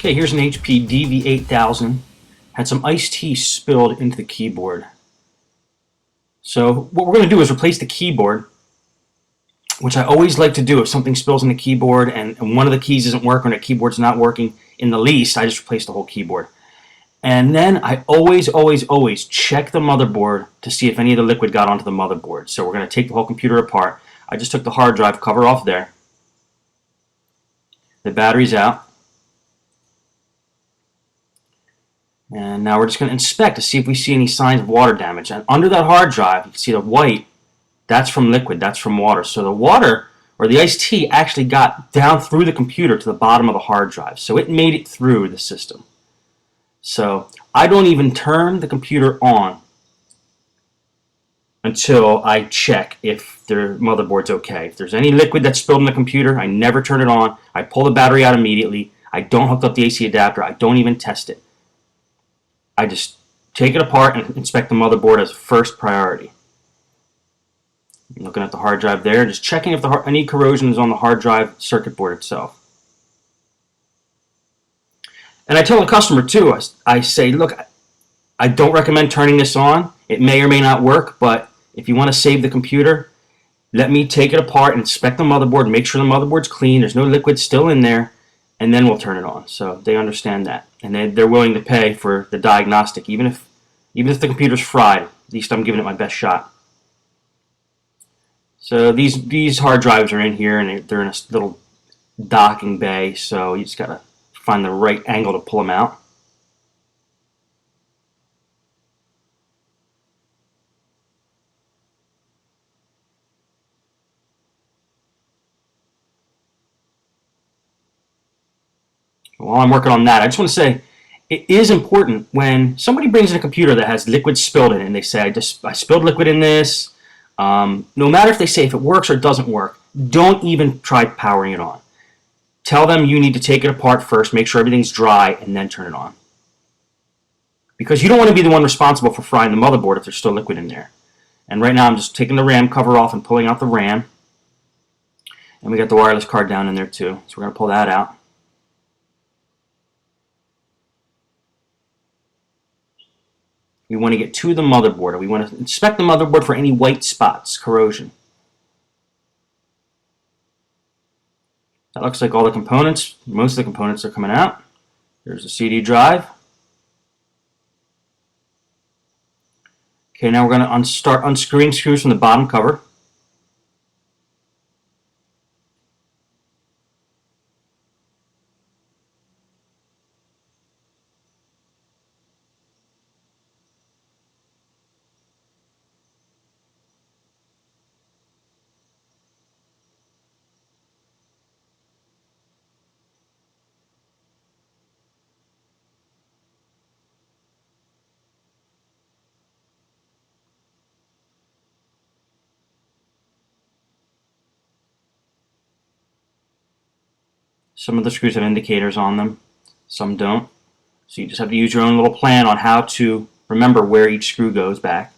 Okay, here's an HPDV8000. Had some iced tea spilled into the keyboard. So what we're going to do is replace the keyboard, which I always like to do if something spills in the keyboard and one of the keys isn't working or the keyboard's not working in the least. I just replace the whole keyboard. And then I always check the motherboard to see if any of the liquid got onto the motherboard. So we're going to take the whole computer apart. I just took the hard drive cover off there. The battery's out. And now we're just going to inspect to see if we see any signs of water damage. And under that hard drive, you can see the white, that's from liquid, that's from water. So the water, or the iced tea, actually got down through the computer to the bottom of the hard drive. So it made it through the system. So I don't even turn the computer on until I check if the motherboard's okay. If there's any liquid that's spilled in the computer, I never turn it on. I pull the battery out immediately. I don't hook up the AC adapter. I don't even test it. I just take it apart and inspect the motherboard as first priority. I'm looking at the hard drive there, just checking if any corrosion is on the hard drive circuit board itself. And I tell the customer too, I say, look, I don't recommend turning this on. It may or may not work, but if you want to save the computer, let me take it apart and inspect the motherboard, make sure the motherboard's clean, there's no liquid still in there, and then we'll turn it on. So they understand that, and they're willing to pay for the diagnostic, even if the computer's fried. At least I'm giving it my best shot. So these hard drives are in here, and they're in a little docking bay. So you just gotta find the right angle to pull them out. While I'm working on that, I just want to say it is important when somebody brings in a computer that has liquid spilled in it and they say, I spilled liquid in this. No matter if they say if it works or doesn't work, don't even try powering it on. Tell them you need to take it apart first, make sure everything's dry, and then turn it on. Because you don't want to be the one responsible for frying the motherboard if there's still liquid in there. And right now I'm just taking the RAM cover off and pulling out the RAM. And we got the wireless card down in there too. So we're going to pull that out. We want to get to the motherboard. We want to inspect the motherboard for any white spots, corrosion. That looks like all the components. Most of the components are coming out. There's the CD drive. Okay, now we're going to start unscrewing screws from the bottom cover. Some of the screws have indicators on them, some don't. So you just have to use your own little plan on how to remember where each screw goes back.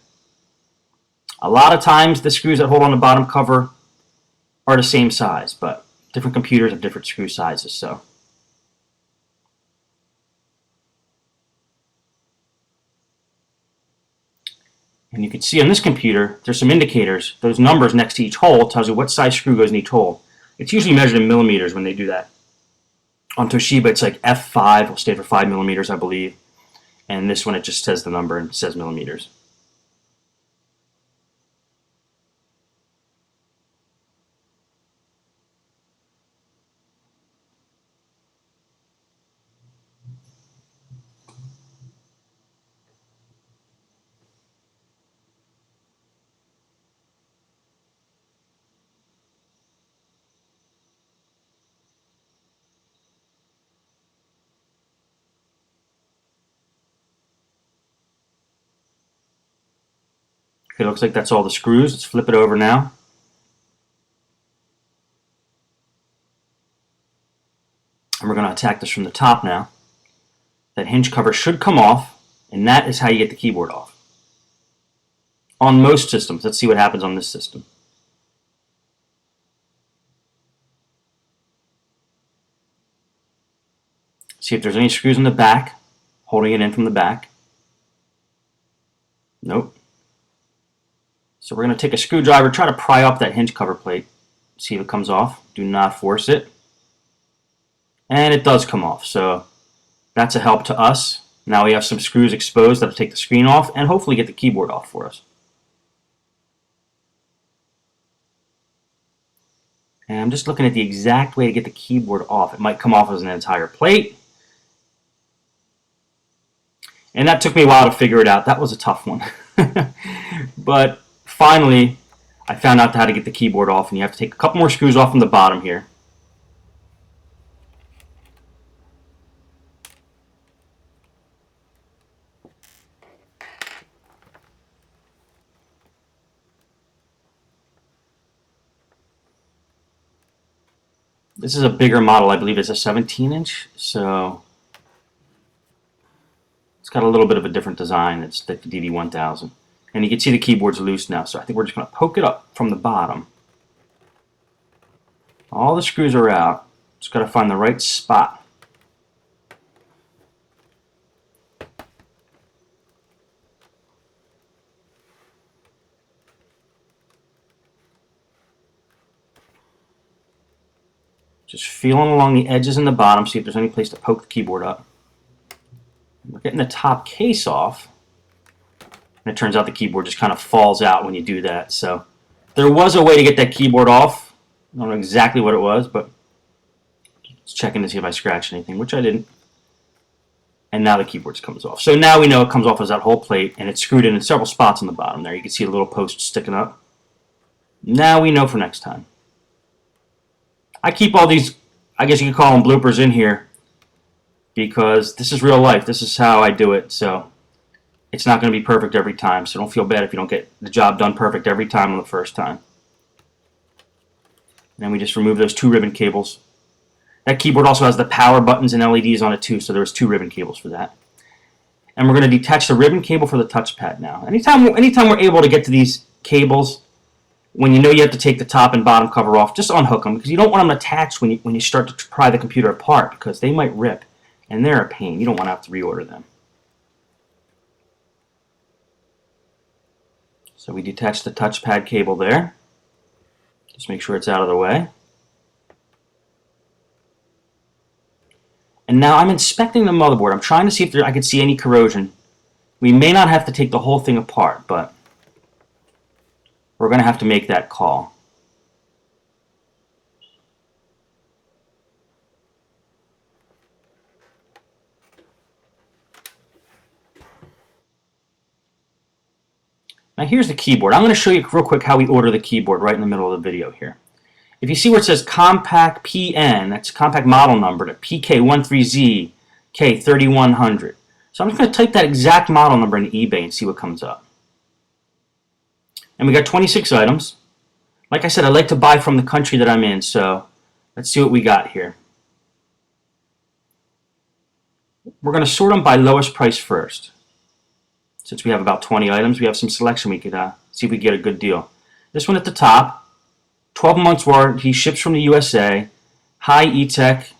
A lot of times the screws that hold on the bottom cover are the same size, but different computers have different screw sizes. So and you can see on this computer there's some indicators. Those numbers next to each hole tells you what size screw goes in each hole. It's usually measured in millimeters when they do that. On Toshiba it's like F5, will stand for 5 millimeters I believe, and this one it just says the number and says millimeters. Okay, looks like that's all the screws. Let's flip it over now. And we're going to attack this from the top now. That hinge cover should come off, and that is how you get the keyboard off. On most systems. Let's see what happens on this system. See if there's any screws in the back, holding it in from the back. Nope. So we're going to take a screwdriver, try to pry up that hinge cover plate, see if it comes off. Do not force it. And it does come off, so that's a help to us. Now we have some screws exposed that'll take the screen off and hopefully get the keyboard off for us. And I'm just looking at the exact way to get the keyboard off. It might come off as an entire plate. And that took me a while to figure it out. That was a tough one. But finally, I found out how to get the keyboard off, and you have to take a couple more screws off from the bottom here. This is a bigger model. I believe it's a 17-inch, so it's got a little bit of a different design. It's the HPDV8000. And you can see the keyboard's loose now, so I think we're just going to poke it up from the bottom. All the screws are out. Just got to find the right spot. Just feeling along the edges and the bottom, see if there's any place to poke the keyboard up. We're getting the top case off. And it turns out the keyboard just kind of falls out when you do that. So there was a way to get that keyboard off. I don't know exactly what it was, but just checking to see if I scratched anything, which I didn't. And now the keyboard comes off. So now we know it comes off as that whole plate, and it's screwed in several spots on the bottom there. You can see a little post sticking up. Now we know for next time. I keep all these, I guess you could call them bloopers in here, because this is real life. This is how I do it. So it's not going to be perfect every time, so don't feel bad if you don't get the job done perfect every time on the first time. And then we just remove those 2 ribbon cables. That keyboard also has the power buttons and LEDs on it too, so there's 2 ribbon cables for that. And we're going to detach the ribbon cable for the touchpad now. Anytime we're able to get to these cables, when you know you have to take the top and bottom cover off, just unhook them, because you don't want them attached when you start to pry the computer apart, because they might rip, and they're a pain. You don't want to have to reorder them. So we detach the touchpad cable there. Just make sure it's out of the way. And now I'm inspecting the motherboard. I'm trying to see if I can see any corrosion. We may not have to take the whole thing apart, but we're going to have to make that call. Now here's the keyboard. I'm going to show you real quick how we order the keyboard right in the middle of the video here. If you see where it says compact PN, that's compact model number, to PK13Z K3100. So I'm just going to type that exact model number into eBay and see what comes up. And we got 26 items. Like I said, I like to buy from the country that I'm in, so let's see what we got here. We're going to sort them by lowest price first. Since we have about 20 items, we have some selection. We could see if we get a good deal. This one at the top, 12 months warranty, ships from the USA, high E-Tech,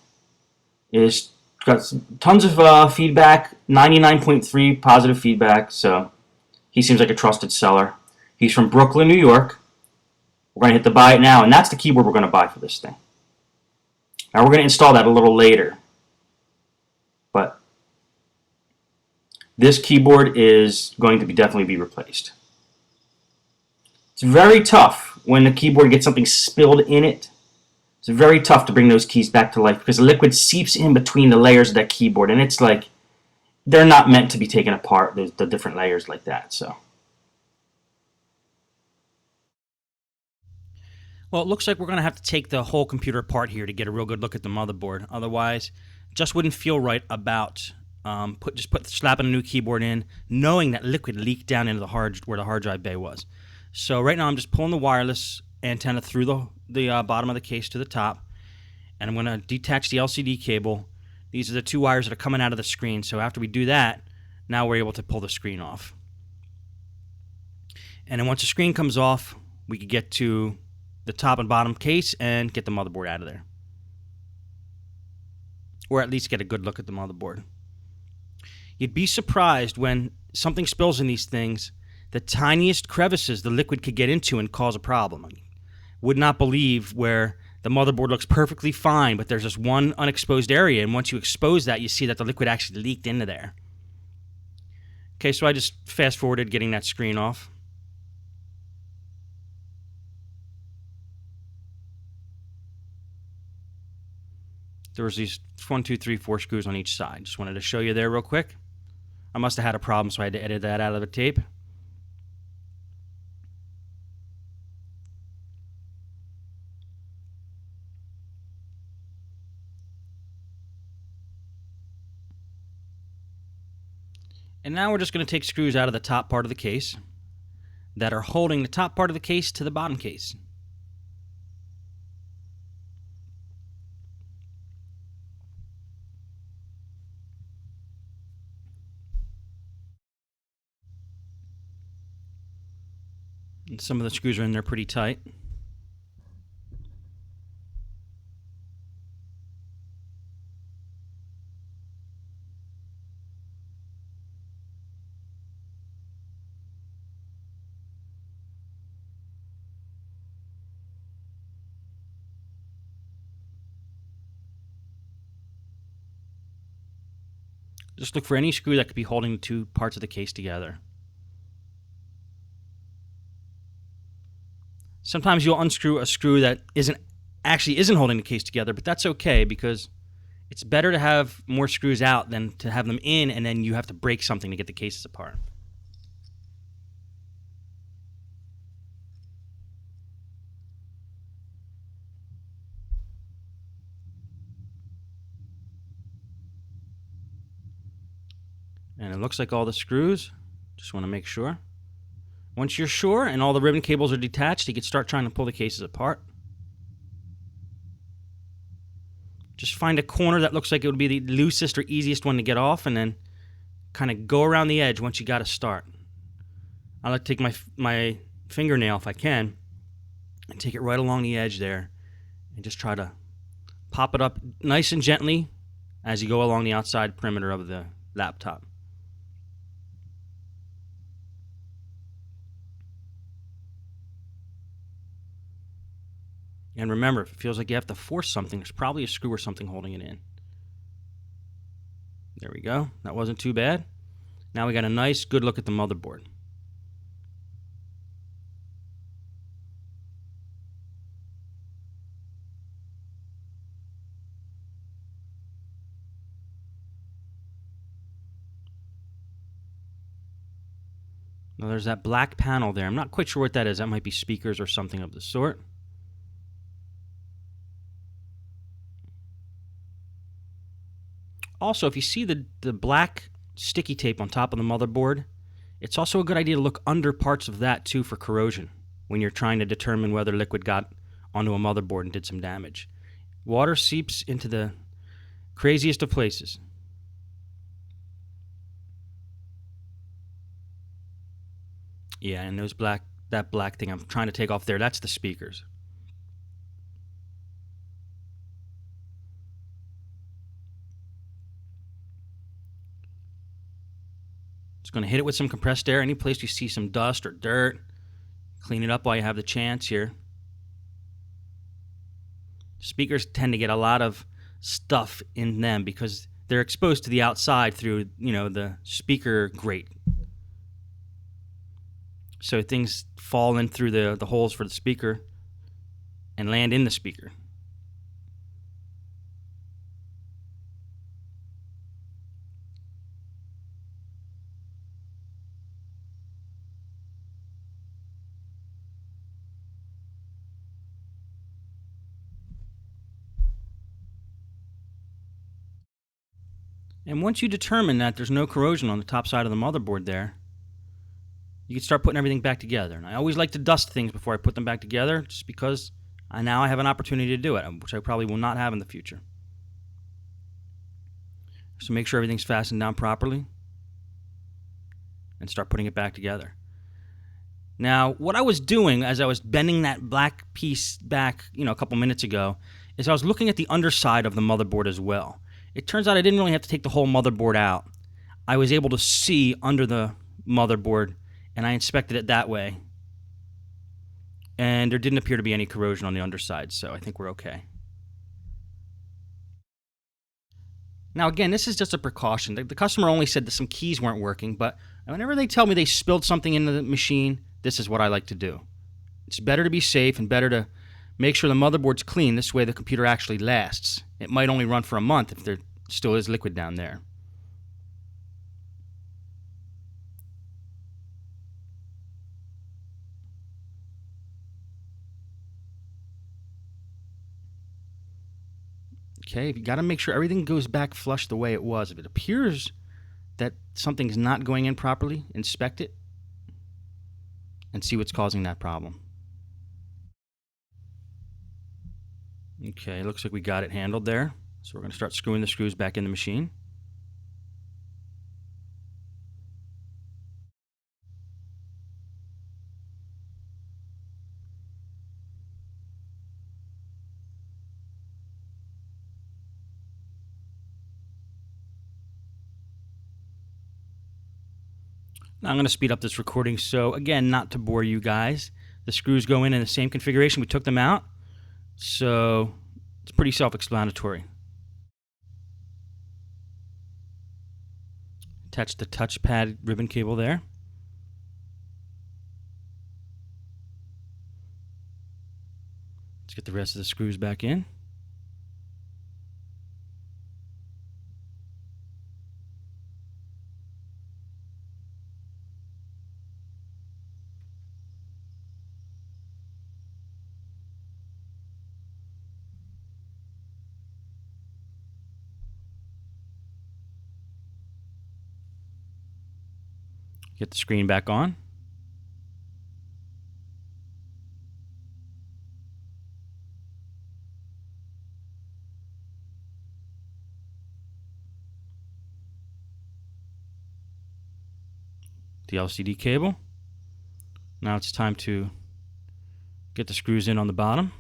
is got tons of feedback, 99.3 positive feedback, so he seems like a trusted seller. He's from Brooklyn, New York. We're going to hit the buy it now, and that's the keyboard we're going to buy for this thing. Now we're going to install that a little later, but this keyboard is going to definitely be replaced. It's very tough when the keyboard gets something spilled in it. It's very tough to bring those keys back to life because the liquid seeps in between the layers of that keyboard, and it's like they're not meant to be taken apart. There's the different layers like that. So, well, it looks like we're going to have to take the whole computer apart here to get a real good look at the motherboard. Otherwise, it just wouldn't feel right about slapping a new keyboard in, knowing that liquid leaked down into where the hard drive bay was. So right now I'm just pulling the wireless antenna through the bottom of the case to the top, and I'm going to detach the LCD cable. These are the 2 wires that are coming out of the screen. So after we do that, now we're able to pull the screen off. And then once the screen comes off, we can get to the top and bottom case and get the motherboard out of there. or at least get a good look at the motherboard. You'd be surprised when something spills in these things, the tiniest crevices the liquid could get into and cause a problem. I mean, would not believe where the motherboard looks perfectly fine, but there's this one unexposed area, and once you expose that, you see that the liquid actually leaked into there. Okay, so I just fast forwarded getting that screen off. There was these 1, 2, 3, 4 screws on each side. Just wanted to show you there real quick. I must have had a problem, so I had to edit that out of the tape. And now we're just going to take screws out of the top part of the case that are holding the top part of the case to the bottom case. And some of the screws are in there pretty tight. Just look for any screw that could be holding the two parts of the case together. Sometimes you'll unscrew a screw that isn't holding the case together, but that's okay because it's better to have more screws out than to have them in and then you have to break something to get the cases apart. And it looks like all the screws. Just want to make sure. Once you're sure and all the ribbon cables are detached, you can start trying to pull the cases apart. Just find a corner that looks like it would be the loosest or easiest one to get off and then kind of go around the edge once you got to start. I like to take my fingernail, if I can, and take it right along the edge there and just try to pop it up nice and gently as you go along the outside perimeter of the laptop. And remember, if it feels like you have to force something, there's probably a screw or something holding it in. There we go. That wasn't too bad. Now we got a nice, good look at the motherboard. Now there's that black panel there. I'm not quite sure what that is. That might be speakers or something of the sort. Also, if you see the black sticky tape on top of the motherboard, it's also a good idea to look under parts of that too for corrosion when you're trying to determine whether liquid got onto a motherboard and did some damage. Water seeps into the craziest of places. Yeah, and that black thing I'm trying to take off there, that's the speakers. Just going to hit it with some compressed air. Any place you see some dust or dirt, clean it up while you have the chance here. Speakers tend to get a lot of stuff in them because they're exposed to the outside through, the speaker grate. So things fall in through the holes for the speaker and land in the speaker. And once you determine that there's no corrosion on the top side of the motherboard there, you can start putting everything back together. And I always like to dust things before I put them back together, just because now I have an opportunity to do it, which I probably will not have in the future. So make sure everything's fastened down properly and start putting it back together. Now, what I was doing as I was bending that black piece back, a couple minutes ago, is I was looking at the underside of the motherboard as well. It turns out I didn't really have to take the whole motherboard out. I was able to see under the motherboard, and I inspected it that way. And there didn't appear to be any corrosion on the underside, so I think we're okay. Now again, this is just a precaution. The customer only said that some keys weren't working, but whenever they tell me they spilled something in the machine, this is what I like to do. It's better to be safe and better to make sure the motherboard's clean. This way the computer actually lasts. It might only run for a month if there still is liquid down there. Okay, you got to make sure everything goes back flush the way it was. If it appears that something's not going in properly, inspect it and see what's causing that problem. Okay, looks like we got it handled there. So we're going to start screwing the screws back in the machine. Now I'm going to speed up this recording, so again, not to bore you guys, the screws go in the same configuration. We took them out, so it's pretty self-explanatory. Attach the touchpad ribbon cable there. Let's get the rest of the screws back in. Get the screen back on. The LCD cable. Now it's time to get the screws in on the bottom.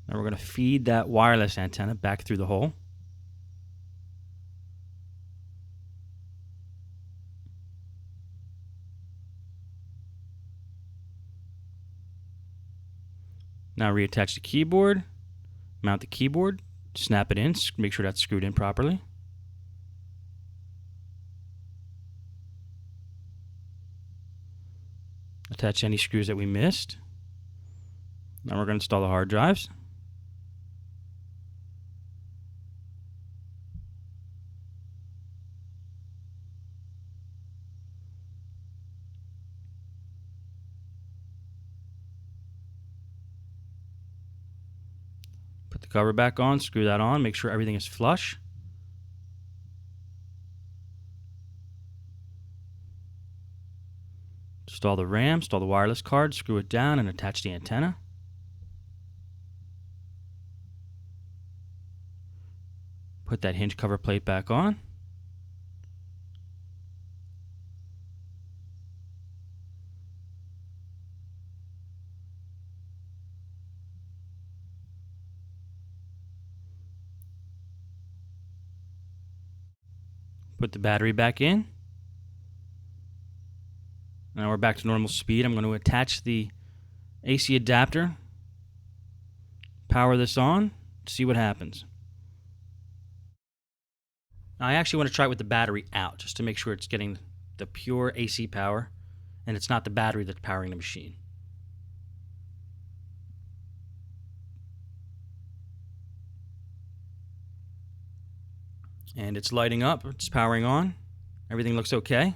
Now we're going to feed that wireless antenna back through the hole. Now reattach the keyboard, mount the keyboard, snap it in, make sure that's screwed in properly. Attach any screws that we missed. Now we're going to install the hard drives. Put the cover back on, screw that on, make sure everything is flush. Install the RAM, install the wireless card, screw it down and attach the antenna. Put that hinge cover plate back on. Put the battery back in. Now we're back to normal speed. I'm going to attach the AC adapter, power this on, see what happens. Now I actually want to try it with the battery out, just to make sure it's getting the pure AC power, and it's not the battery that's powering the machine. And it's lighting up, it's powering on. Everything looks okay.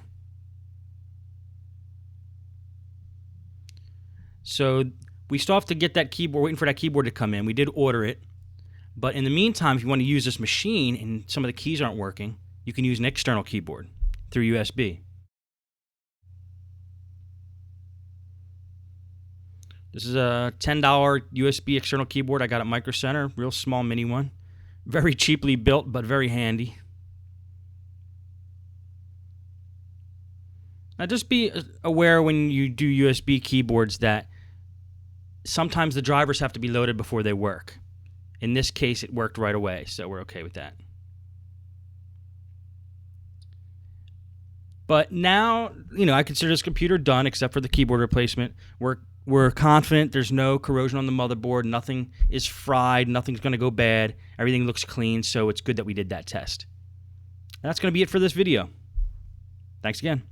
So we still have to get that keyboard, waiting for that keyboard to come in. We did order it. But in the meantime, if you want to use this machine and some of the keys aren't working, you can use an external keyboard through USB. This is a $10 USB external keyboard I got at Micro Center, real small mini one. Very cheaply built, but very handy. Now just be aware when you do USB keyboards that sometimes the drivers have to be loaded before they work. In this case, it worked right away, so we're okay with that. But now, I consider this computer done except for the keyboard replacement. We're confident there's no corrosion on the motherboard. Nothing is fried. Nothing's going to go bad. Everything looks clean, so it's good that we did that test. That's going to be it for this video. Thanks again.